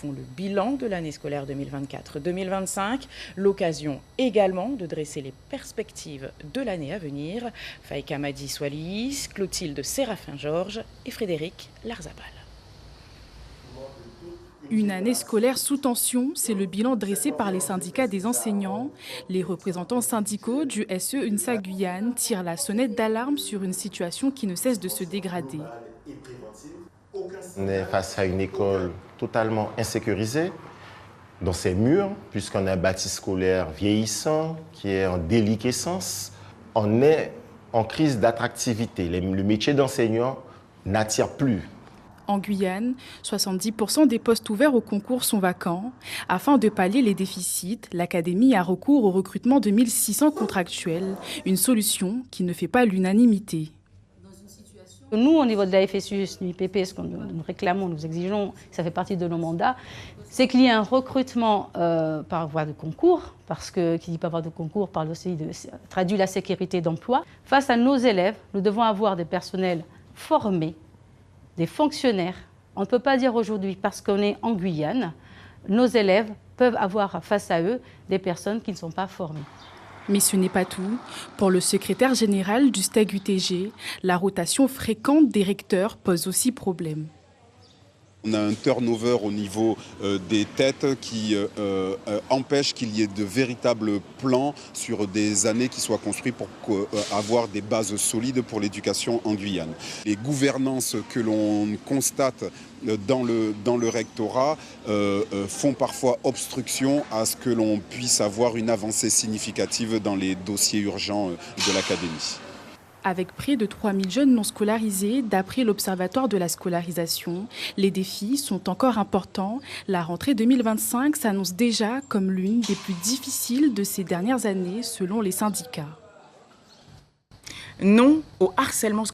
font le bilan de l'année scolaire 2024-2025. L'occasion également de dresser les perspectives de l'année à venir. Faïka Madi Soalis, Clotilde Séraphin-Georges et Frédéric Larzabal. Une année scolaire sous tension, c'est le bilan dressé par les syndicats des enseignants. Les représentants syndicaux du SE UNSA Guyane tirent la sonnette d'alarme sur une situation qui ne cesse de se dégrader. On est face à une école totalement insécurisée dans ses murs, puisqu'on a un bâti scolaire vieillissant, qui est en déliquescence. On est en crise d'attractivité. Le métier d'enseignant n'attire plus. En Guyane, 70% des postes ouverts au concours sont vacants. Afin de pallier les déficits, l'Académie a recours au recrutement de 1600 contractuels, une solution qui ne fait pas l'unanimité. Nous, au niveau de la FSUS, du IPP, ce que nous réclamons, nous exigeons, ça fait partie de nos mandats, c'est qu'il y ait un recrutement par voie de concours, parce que qui dit par voie de concours parle aussi traduit la sécurité d'emploi. Face à nos élèves, nous devons avoir des personnels formés, des fonctionnaires. On ne peut pas dire aujourd'hui, parce qu'on est en Guyane, nos élèves peuvent avoir face à eux des personnes qui ne sont pas formées. Mais ce n'est pas tout. Pour le secrétaire général du STEG UTG, la rotation fréquente des recteurs pose aussi problème. On a un turnover au niveau des têtes qui empêche qu'il y ait de véritables plans sur des années qui soient construits pour avoir des bases solides pour l'éducation en Guyane. Les gouvernances que l'on constate dans le rectorat font parfois obstruction à ce que l'on puisse avoir une avancée significative dans les dossiers urgents de l'académie. Avec près de 3000 jeunes non scolarisés, d'après l'Observatoire de la scolarisation, les défis sont encore importants. La rentrée 2025 s'annonce déjà comme l'une des plus difficiles de ces dernières années, selon les syndicats. Non au harcèlement scolaire.